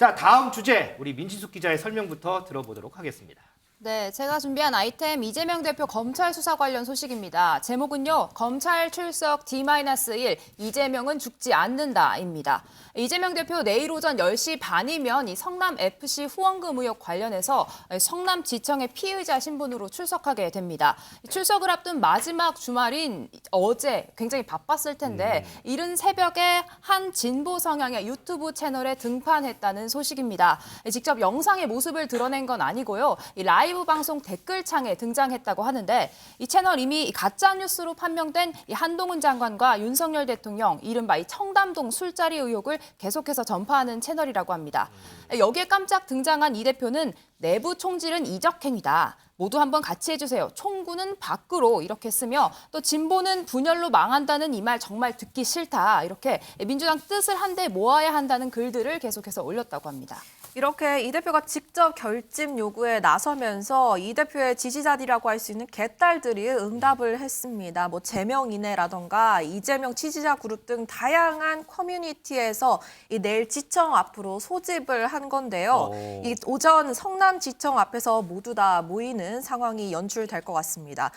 자, 다음 주제 우리 민지숙 기자의 설명부터 들어보도록 하겠습니다. 네, 제가 준비한 아이템 이재명 대표 검찰 수사 관련 소식입니다. 제목은요, 검찰 출석 D-1, 이재명은 죽지 않는다입니다. 이재명 대표 내일 오전 10시 반이면 이 성남FC 후원금 의혹 관련해서 성남지청의 피의자 신분으로 출석하게 됩니다. 출석을 앞둔 마지막 주말인 어제 굉장히 바빴을 텐데 이른 새벽에 한 진보 성향의 유튜브 채널에 등판했다는 소식입니다. 직접 영상의 모습을 드러낸 건 아니고요. 이 라이브 방송 댓글창에 등장했다고 하는데 이 채널 이미 가짜 뉴스로 판명된 이 한동훈 장관과 윤석열 대통령 이른바 이 청담동 술자리 의혹을 계속해서 전파하는 채널이라고 합니다. 여기에 깜짝 등장한 이 대표는 내부 총질은 이적행위다. 모두 한번 같이 해주세요. 총구는 밖으로 이렇게 쓰며 또 진보는 분열로 망한다는 이 말 정말 듣기 싫다. 이렇게 민주당 뜻을 한데 모아야 한다는 글들을 계속해서 올렸다고 합니다. 이렇게 이 대표가 직접 결집 요구에 나서면서 이 대표의 지지자들이라고 할 수 있는 개딸들이 응답을 했습니다. 뭐 제명인회라던가 이재명 지지자 그룹 등 다양한 커뮤니티에서 이 내일 지청 앞으로 소집을 한 건데요. 이 오전 성남지청 앞에서 모두 다 모이는 상황이 연출될 것 같습니다.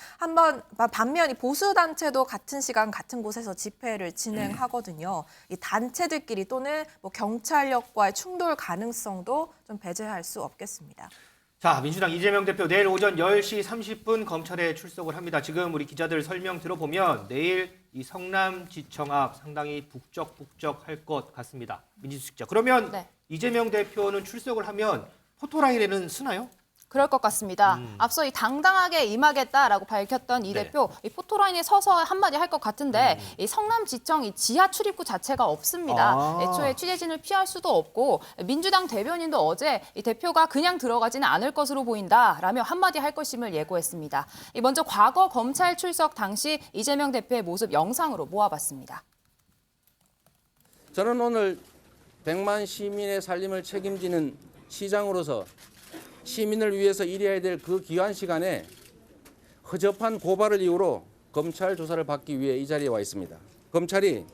반면 이 보수단체도 같은 시간 같은 곳에서 집회를 진행하거든요. 이 단체들끼리 또는 뭐 경찰력과의 충돌 가능성 좀 배제할 수 없겠습니다. 자, 민주당 이재명 대표 내일 오전 10시 30분 검찰에 출석을 합니다. 지금 우리 기자들 설명 들어보면 내일 이 성남지청 앞 상당히 북적북적할 것 같습니다. 민지숙 기자. 그러면 네. 이재명 대표는 출석을 하면 포토라인에는 쓰나요? 그럴 것 같습니다. 앞서 이 당당하게 임하겠다라고 밝혔던 이 네. 대표 이 포토라인에 서서 한마디 할 것 같은데 이 성남지청 이 지하 출입구 자체가 없습니다. 애초에 취재진을 피할 수도 없고 민주당 대변인도 어제 이 대표가 그냥 들어가지는 않을 것으로 보인다라며 한마디 할 것임을 예고했습니다. 먼저 과거 검찰 출석 당시 이재명 대표의 모습 영상으로 모아봤습니다. 저는 오늘 100만 시민의 살림을 책임지는 시장으로서 시민을 위해서 일해야 될 그 귀한 시간에 허접한 고발을 이유로 검찰 조사를 받기 위해 이 자리에 와 있습니다. 검찰이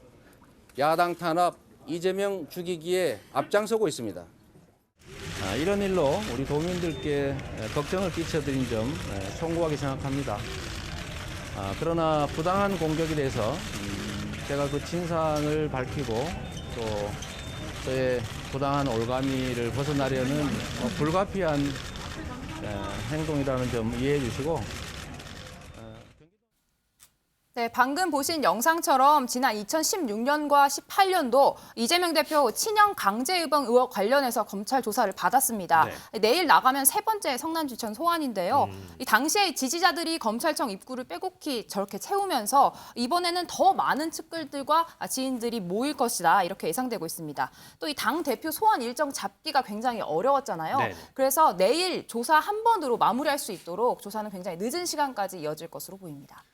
야당 탄압, 이재명 죽이기에 앞장서고 있습니다. 이런 일로 우리 도민들께 걱정을 끼쳐드린 점 송구하게 생각합니다. 그러나 부당한 공격에 대해서 제가 그 진상을 밝히고 또 저의 부당한 올가미를 벗어나려는 불가피한 행동이라는 점 이해해 주시고 네, 방금 보신 영상처럼 지난 2016년과 18년도 이재명 대표 친형 강제유방 의혹 관련해서 검찰 조사를 받았습니다. 네. 내일 나가면 세 번째 성남지청 소환인데요. 이 당시에 지지자들이 검찰청 입구를 빼곡히 저렇게 채우면서 이번에는 더 많은 측근들과 지인들이 모일 것이다 이렇게 예상되고 있습니다. 또 이 당 대표 소환 일정 잡기가 굉장히 어려웠잖아요. 네. 그래서 내일 조사 한 번으로 마무리할 수 있도록 조사는 굉장히 늦은 시간까지 이어질 것으로 보입니다.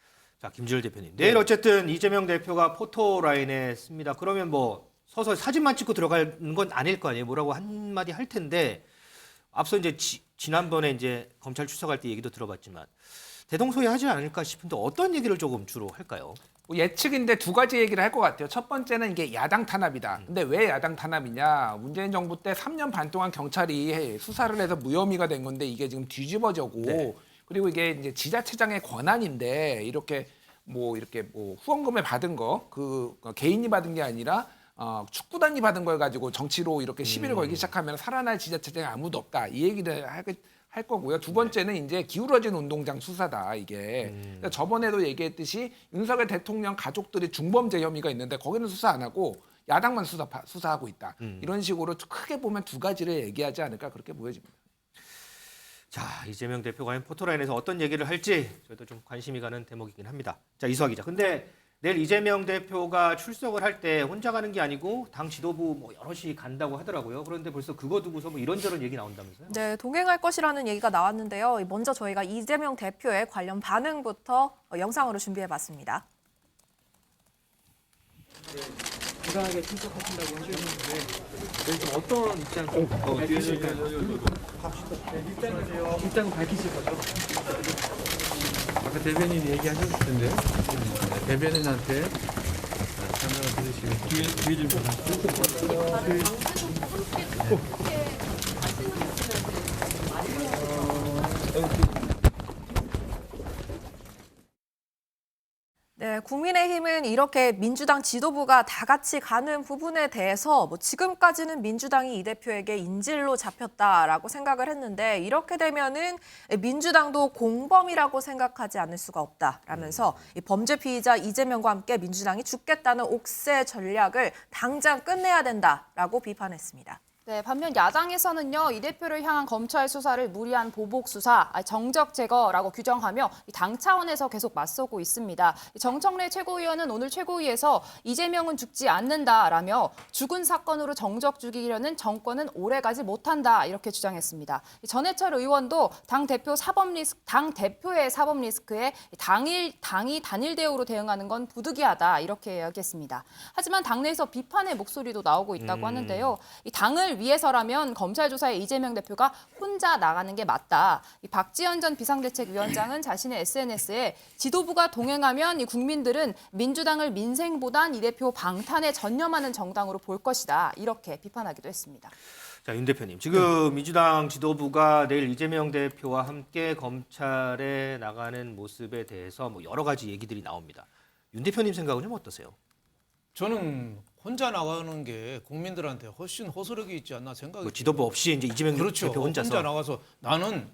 자, 김지율 대표님. 내일 어쨌든 이재명 대표가 포토라인에 씁니다. 그러면 뭐 서서 사진만 찍고 들어가는 건 아닐 거 아니에요. 뭐라고 한마디 할 텐데 앞서 이제 지난번에 이제 검찰 출석할 때 얘기도 들어봤지만 대동소이하지 않을까 싶은데 어떤 얘기를 조금 주로 할까요? 예측인데 두 가지 얘기를 할 것 같아요. 첫 번째는 이게 야당 탄압이다. 근데 왜 야당 탄압이냐? 문재인 정부 때 3년 반 동안 경찰이 수사를 해서 무혐의가 된 건데 이게 지금 뒤집어져고 네. 그리고 이게 이제 지자체장의 권한인데 이렇게 뭐 후원금을 받은 거 그 개인이 받은 게 아니라 축구단이 받은 걸 가지고 정치로 이렇게 시비를 걸기 시작하면 살아날 지자체장이 아무도 없다. 이 얘기를 할 거고요. 두 번째는 이제 기울어진 운동장 수사다 이게. 그러니까 저번에도 얘기했듯이 윤석열 대통령 가족들이 중범죄 혐의가 있는데 거기는 수사 안 하고 야당만 수사하고 있다. 이런 식으로 크게 보면 두 가지를 얘기하지 않을까 그렇게 보여집니다. 자, 이재명 대표가 과연 포토라인에서 어떤 얘기를 할지 저희도 좀 관심이 가는 대목이긴 합니다. 자, 이수아 기자. 근데 내일 이재명 대표가 출석을 할 때 혼자 가는 게 아니고 당 지도부 뭐 여럿이 간다고 하더라고요. 그런데 벌써 그거 두고서 뭐 이런저런 얘기 나온다면서요? 네, 동행할 것이라는 얘기가 나왔는데요. 먼저 저희가 이재명 대표의 관련 반응부터 영상으로 준비해봤습니다. 부당하게 출석하신다고 하셨는데 내일 좀 어떤 입장 좀 밝히실까요? 입장은 밝히실 거죠? 아까 대변인이 얘기하셨을 텐데 대변인한테 설명을 드리시면 뒤에 좀 국민의힘은 이렇게 민주당 지도부가 다 같이 가는 부분에 대해서 지금까지는 민주당이 이 대표에게 인질로 잡혔다라고 생각을 했는데 이렇게 되면은 민주당도 공범이라고 생각하지 않을 수가 없다라면서 이 범죄 피의자 이재명과 함께 민주당이 죽겠다는 옥새 전략을 당장 끝내야 된다라고 비판했습니다. 네, 반면 야당에서는요, 이 대표를 향한 검찰 수사를 무리한 보복 수사, 정적 제거라고 규정하며 당 차원에서 계속 맞서고 있습니다. 정청래 최고위원은 오늘 최고위에서 이재명은 죽지 않는다라며 죽은 사건으로 정적 죽이려는 정권은 오래가지 못한다 이렇게 주장했습니다. 전해철 의원도 당 대표의 사법 리스크에 당이 단일 대우로 대응하는 건 부득이하다 이렇게 이야기했습니다. 하지만 당내에서 비판의 목소리도 나오고 있다고 하는데요. 이 당을 위해서라면 검찰 조사에 이재명 대표가 혼자 나가는 게 맞다. 이 박지원 전 비상대책위원장은 자신의 SNS에 지도부가 동행하면 이 국민들은 민주당을 민생보단 이 대표 방탄에 전념하는 정당으로 볼 것이다. 이렇게 비판하기도 했습니다. 자, 윤 대표님, 지금 민주당 지도부가 내일 이재명 대표와 함께 검찰에 나가는 모습에 대해서 뭐 여러 가지 얘기들이 나옵니다. 윤 대표님 생각은 좀 어떠세요? 저는 혼자 나가는 게 국민들한테 훨씬 호소력이 있지 않나 생각이 뭐 지도부 없이 이제 이재명 그렇죠. 대표 혼자서 혼자 나가서 나는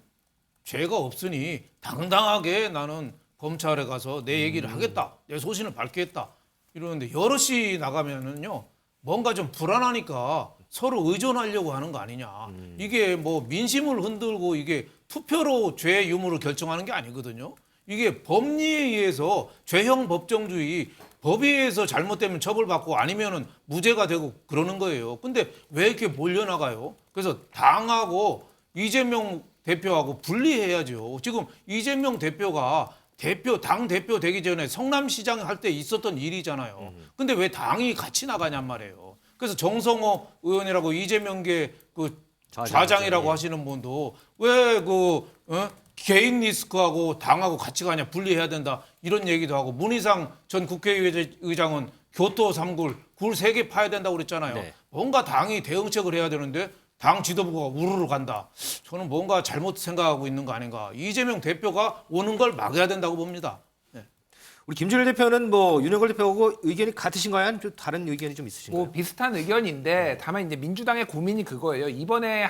죄가 없으니 당당하게 나는 검찰에 가서 내 얘기를 하겠다. 내 소신을 밝히겠다. 이러는데 여럿이 나가면은요. 뭔가 좀 불안하니까 서로 의존하려고 하는 거 아니냐. 이게 뭐 민심을 흔들고 이게 투표로 죄 유무를 결정하는 게 아니거든요. 이게 법리에 의해서 죄형 법정주의 법에 의해서 잘못되면 처벌받고 아니면은 무죄가 되고 그러는 거예요. 근데 왜 이렇게 몰려나가요? 그래서 당하고 이재명 대표하고 분리해야죠. 지금 이재명 대표가 당 대표 되기 전에 성남시장 할 때 있었던 일이잖아요. 근데 왜 당이 같이 나가냔 말이에요. 그래서 정성호 의원이라고 이재명계 그 좌장이라고 하시는 분도 왜 개인 리스크하고 당하고 같이 가냐 분리해야 된다 이런 얘기도 하고 문희상 전 국회의장은 교토 3굴 굴 3개 파야 된다고 그랬잖아요. 네. 뭔가 당이 대응책을 해야 되는데 당 지도부가 우르르 간다. 저는 뭔가 잘못 생각하고 있는 거 아닌가. 이재명 대표가 오는 걸 막아야 된다고 봅니다. 우리 김준일 대표는 뭐 윤석열 대표하고 의견이 같으신가요? 아니면 좀 다른 의견이 좀 있으신가요? 뭐 비슷한 의견인데 다만 이제 민주당의 고민이 그거예요. 이번에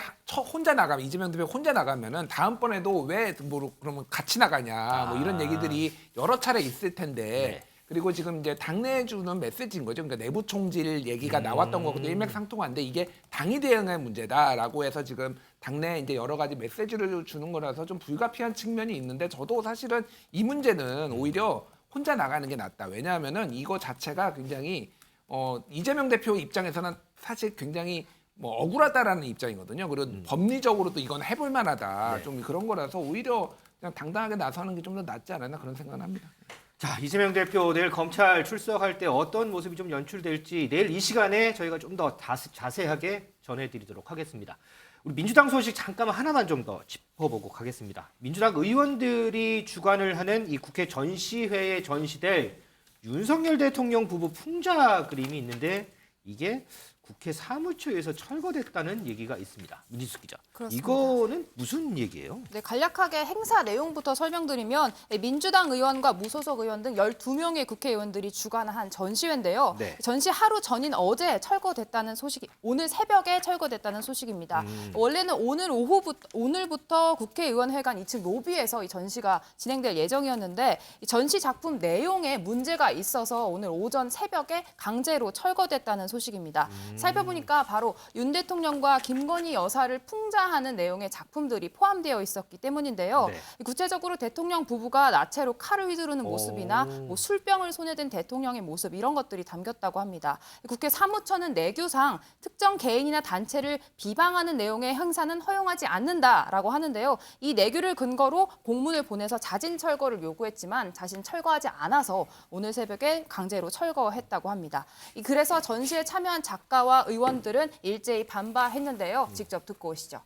혼자 나가면 이재명 대표 혼자 나가면은 다음번에도 왜 뭐 그러면 같이 나가냐 뭐 이런 얘기들이 여러 차례 있을 텐데. 네. 그리고 지금 이제 당내에 주는 메시지인 거죠. 그러니까 내부 총질 얘기가 나왔던 거거든요. 일맥상통한데 이게 당이 대응의 문제다라고 해서 지금 당내에 이제 여러 가지 메시지를 주는 거라서 좀 불가피한 측면이 있는데 저도 사실은 이 문제는 오히려 혼자 나가는 게 낫다. 왜냐하면은 이거 자체가 굉장히 이재명 대표 입장에서는 사실 굉장히 뭐 억울하다라는 입장이거든요. 그리고 법리적으로도 이건 해볼 만하다. 네. 좀 그런 거라서 오히려 그냥 당당하게 나서는 게 좀 더 낫지 않았나 그런 생각을 합니다. 자, 이재명 대표 내일 검찰 출석할 때 어떤 모습이 좀 연출될지 내일 이 시간에 저희가 좀 더 자세하게 전해드리도록 하겠습니다. 우리 민주당 소식 잠깐 하나만 좀 더 짚어보고 가겠습니다. 민주당 의원들이 주관을 하는 이 국회 전시회에 전시될 윤석열 대통령 부부 풍자 그림이 있는데 이게 국회 사무처에서 철거됐다는 얘기가 있습니다. 문희숙 기자. 그렇습니다. 이거는 무슨 얘기예요? 네, 간략하게 행사 내용부터 설명드리면 민주당 의원과 무소속 의원 등 12명의 국회의원들이 주관한 전시회인데요. 네. 전시 하루 전인 어제 철거됐다는 소식이 오늘 새벽에 철거됐다는 소식입니다. 원래는 오늘부터 국회의원회관 2층 로비에서 이 전시가 진행될 예정이었는데 이 전시 작품 내용에 문제가 있어서 오늘 오전 새벽에 강제로 철거됐다는 소식입니다. 살펴보니까 바로 윤 대통령과 김건희 여사를 풍자하는 내용의 작품들이 포함되어 있었기 때문인데요. 네. 구체적으로 대통령 부부가 나체로 칼을 휘두르는 모습이나 뭐 술병을 손에 든 대통령의 모습 이런 것들이 담겼다고 합니다. 국회 사무처는 내규상 특정 개인이나 단체를 비방하는 내용의 행사는 허용하지 않는다라고 하는데요. 이 내규를 근거로 공문을 보내서 자진 철거를 요구했지만 자신 철거하지 않아서 오늘 새벽에 강제로 철거했다고 합니다. 그래서 전시에 참여한 작가와 의원들은 일제히 반발했는데요. 직접 듣고 오시죠.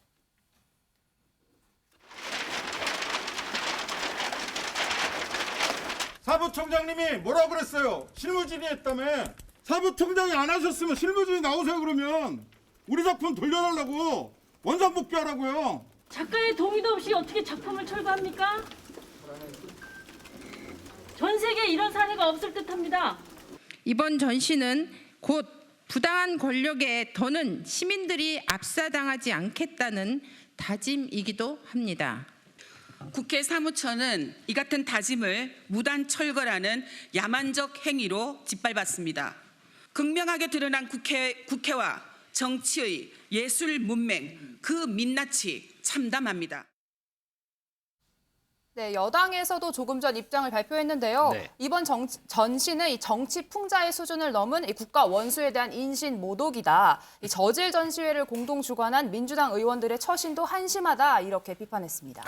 사부총장님이 뭐라 그랬어요? 실무질의했다며. 사부총장이 안 하셨으면 실무질의 나오세요. 그러면 우리 작품 돌려달라고 원상복귀하라고요. 작가의 동의도 없이 어떻게 작품을 철거합니까? 전 세계에 이런 사례가 없을 듯합니다. 이번 전시는 곧 부당한 권력에 더는 시민들이 압사당하지 않겠다는 다짐이기도 합니다. 국회 사무처는 이 같은 다짐을 무단 철거라는 야만적 행위로 짓밟았습니다. 극명하게 드러난 국회와 정치의 예술 문맹, 그 민낯이 참담합니다. 네, 여당에서도 조금 전 입장을 발표했는데요. 네. 이번 전시는 이 정치 풍자의 수준을 넘은 이 국가 원수에 대한 인신 모독이다. 이 저질 전시회를 공동 주관한 민주당 의원들의 처신도 한심하다 이렇게 비판했습니다.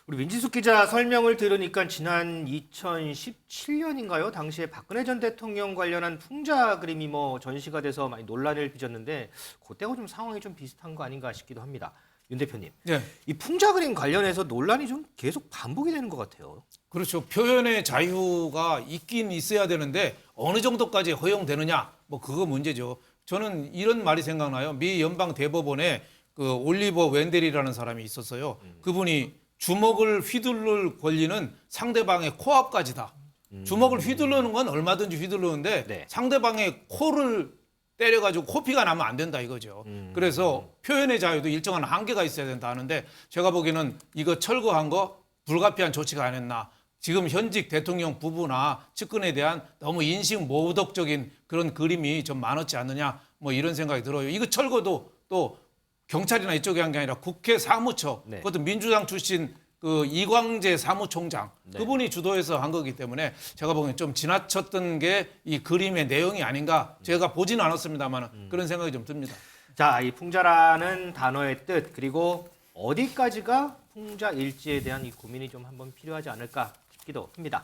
우리 민지숙 기자 설명을 들으니까 지난 2017년인가요? 당시에 박근혜 전 대통령 관련한 풍자 그림이 뭐 전시가 돼서 많이 논란을 빚었는데 그때하고 좀 상황이 좀 비슷한 거 아닌가 싶기도 합니다. 윤 대표님, 네. 이 풍자 그림 관련해서 논란이 좀 계속 반복이 되는 것 같아요. 그렇죠. 표현의 자유가 있긴 있어야 되는데 어느 정도까지 허용되느냐, 뭐 그거 문제죠. 저는 이런 말이 생각나요. 미 연방 대법원에 그 올리버 웬델이라는 사람이 있었어요. 그분이 주먹을 휘두를 권리는 상대방의 코앞까지다. 주먹을 휘두르는 건 얼마든지 휘두르는데 네. 상대방의 코를 때려가지고 코피가 나면 안 된다 이거죠. 그래서 표현의 자유도 일정한 한계가 있어야 된다 하는데 제가 보기에는 이거 철거한 거 불가피한 조치가 아니었나. 지금 현직 대통령 부부나 측근에 대한 너무 인식 모독적인 그런 그림이 좀 많았지 않느냐 뭐 이런 생각이 들어요. 이거 철거도 또 경찰이나 이쪽에 한 게 아니라 국회 사무처, 네. 그것도 민주당 출신 그 이광재 사무총장 네. 그분이 주도해서 한 거기 때문에 제가 보기엔 좀 지나쳤던 게 이 그림의 내용이 아닌가 제가 보지는 않았습니다만 그런 생각이 좀 듭니다. 자, 이 풍자라는 단어의 뜻 그리고 어디까지가 풍자일지에 대한 이 고민이 좀 한번 필요하지 않을까 싶기도 합니다.